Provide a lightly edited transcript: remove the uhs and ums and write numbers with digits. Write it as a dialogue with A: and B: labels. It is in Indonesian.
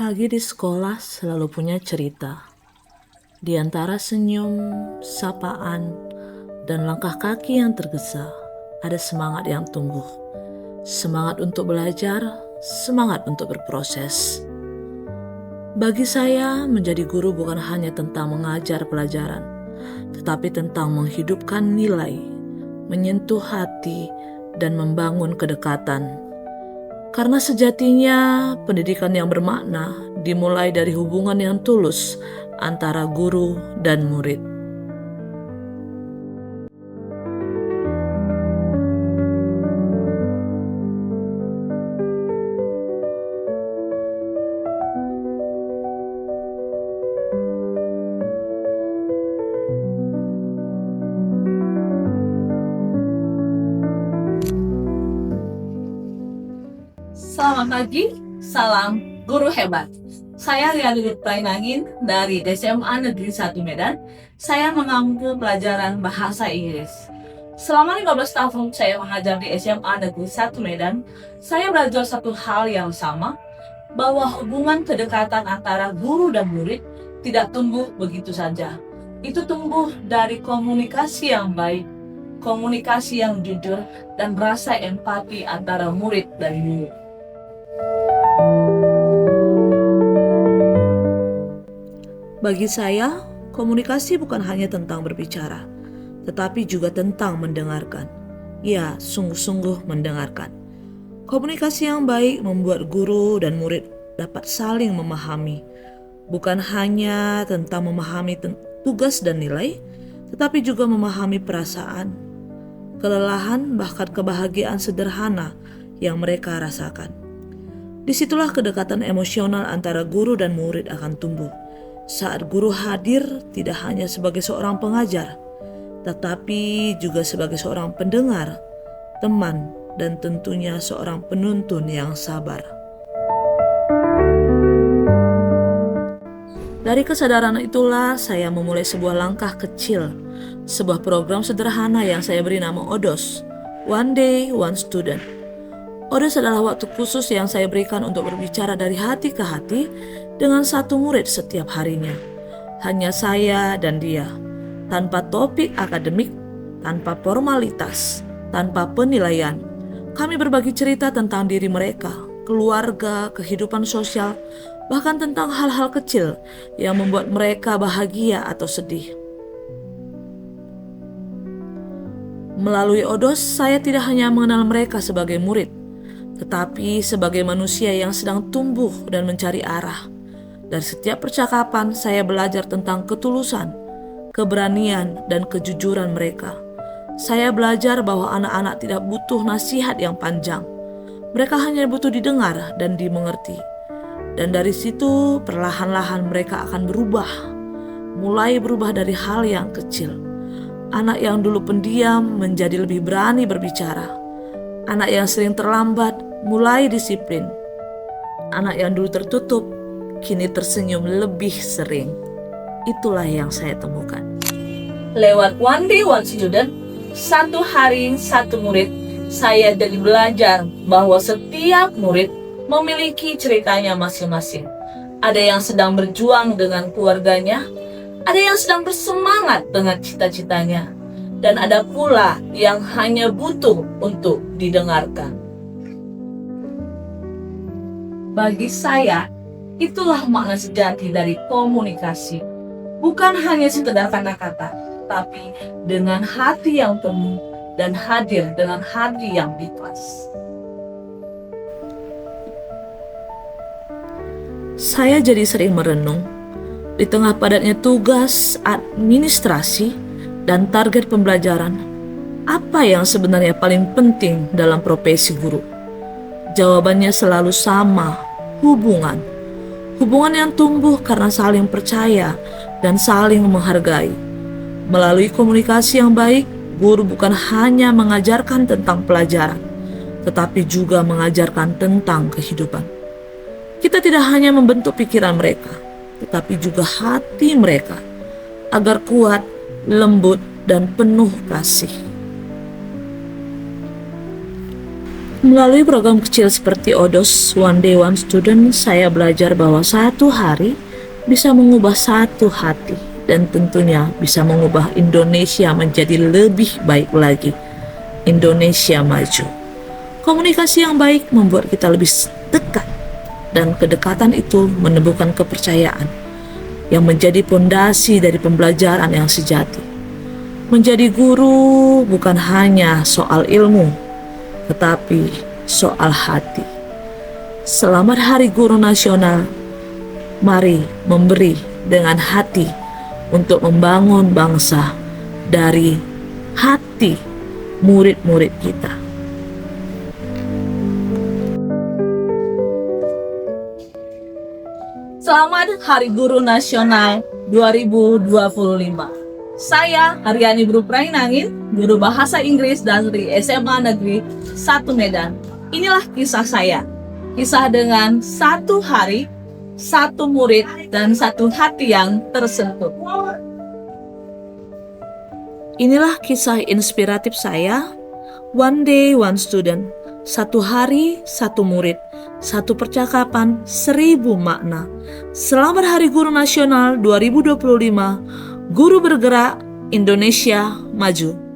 A: pagi di sekolah selalu punya cerita. Di antara senyum, sapaan, dan langkah kaki yang tergesa, ada semangat yang tumbuh. Semangat untuk belajar, semangat untuk berproses. Bagi saya, menjadi guru bukan hanya tentang mengajar pelajaran, tetapi tentang menghidupkan nilai, menyentuh hati, dan membangun kedekatan. Karena sejatinya pendidikan yang bermakna dimulai dari hubungan yang tulus antara guru dan murid.
B: Selamat pagi, salam guru hebat. Saya Riani Prainangin dari SMA Negeri 1 Medan. Saya mengambil pelajaran Bahasa Inggris. Selama 15 tahun saya mengajar di SMA Negeri 1 Medan, saya belajar satu hal yang sama, bahwa hubungan kedekatan antara guru dan murid tidak tumbuh begitu saja. Itu tumbuh dari komunikasi yang baik, komunikasi yang jujur, dan rasa empati antara murid dan guru.
A: Bagi saya, komunikasi bukan hanya tentang berbicara, tetapi juga tentang mendengarkan. Ya, sungguh-sungguh mendengarkan. Komunikasi yang baik membuat guru dan murid dapat saling memahami. Bukan hanya tentang memahami tugas dan nilai, tetapi juga memahami perasaan, kelelahan, bahkan kebahagiaan sederhana yang mereka rasakan. Disitulah kedekatan emosional antara guru dan murid akan tumbuh. Saat guru hadir tidak hanya sebagai seorang pengajar, tetapi juga sebagai seorang pendengar, teman, dan tentunya seorang penuntun yang sabar. Dari kesadaran itulah saya memulai sebuah langkah kecil, sebuah program sederhana yang saya beri nama ODOS, One Day, One Student. ODOS adalah waktu khusus yang saya berikan untuk berbicara dari hati ke hati dengan satu murid setiap harinya. Hanya saya dan dia, tanpa topik akademik, tanpa formalitas, tanpa penilaian. Kami berbagi cerita tentang diri mereka, keluarga, kehidupan sosial, bahkan tentang hal-hal kecil yang membuat mereka bahagia atau sedih. Melalui ODOS, saya tidak hanya mengenal mereka sebagai murid, tetapi sebagai manusia yang sedang tumbuh dan mencari arah. Dari setiap percakapan, saya belajar tentang ketulusan, keberanian, dan kejujuran mereka. Saya belajar bahwa anak-anak tidak butuh nasihat yang panjang. Mereka hanya butuh didengar dan dimengerti. Dan dari situ, perlahan-lahan mereka akan berubah. Mulai berubah dari hal yang kecil. Anak yang dulu pendiam menjadi lebih berani berbicara. Anak yang sering terlambat mulai disiplin. Anak yang dulu tertutup kini tersenyum lebih sering. Itulah yang saya temukan.
B: Lewat One Day One Student, satu hari satu murid, saya jadi belajar bahwa setiap murid memiliki ceritanya masing-masing. Ada yang sedang berjuang dengan keluarganya, ada yang sedang bersemangat dengan cita-citanya, dan ada pula yang hanya butuh untuk didengarkan. Bagi saya, itulah makna sejati dari komunikasi. Bukan hanya sekedar kata-kata, tapi dengan hati yang penuh dan hadir dengan hati yang ikhlas.
A: Saya jadi sering merenung di tengah padatnya tugas, administrasi, dan target pembelajaran. Apa yang sebenarnya paling penting dalam profesi guru? Jawabannya selalu sama, hubungan. Hubungan yang tumbuh karena saling percaya dan saling menghargai. Melalui komunikasi yang baik, guru bukan hanya mengajarkan tentang pelajaran, tetapi juga mengajarkan tentang kehidupan. Kita tidak hanya membentuk pikiran mereka, tetapi juga hati mereka, agar kuat, lembut, dan penuh kasih. Melalui program kecil seperti ODOS One Day One Student, saya belajar bahwa satu hari bisa mengubah satu hati dan tentunya bisa mengubah Indonesia menjadi lebih baik lagi. Indonesia maju. Komunikasi yang baik membuat kita lebih dekat dan kedekatan itu menumbuhkan kepercayaan yang menjadi pondasi dari pembelajaran yang sejati. Menjadi guru bukan hanya soal ilmu, tetapi soal hati. Selamat Hari Guru Nasional. Mari memberi dengan hati untuk membangun bangsa dari hati murid-murid kita.
B: Selamat Hari Guru Nasional 2025. Saya Haryani Bru Prainangin, guru bahasa Inggris dari SMA Negeri 1 Medan. Inilah kisah saya. Kisah dengan satu hari, satu murid, dan satu hati yang tersentuh.
A: Inilah kisah inspiratif saya. One day, one student. Satu hari, satu murid. Satu percakapan, 1000 makna. Selamat Hari Guru Nasional 2025. Guru bergerak, Indonesia maju.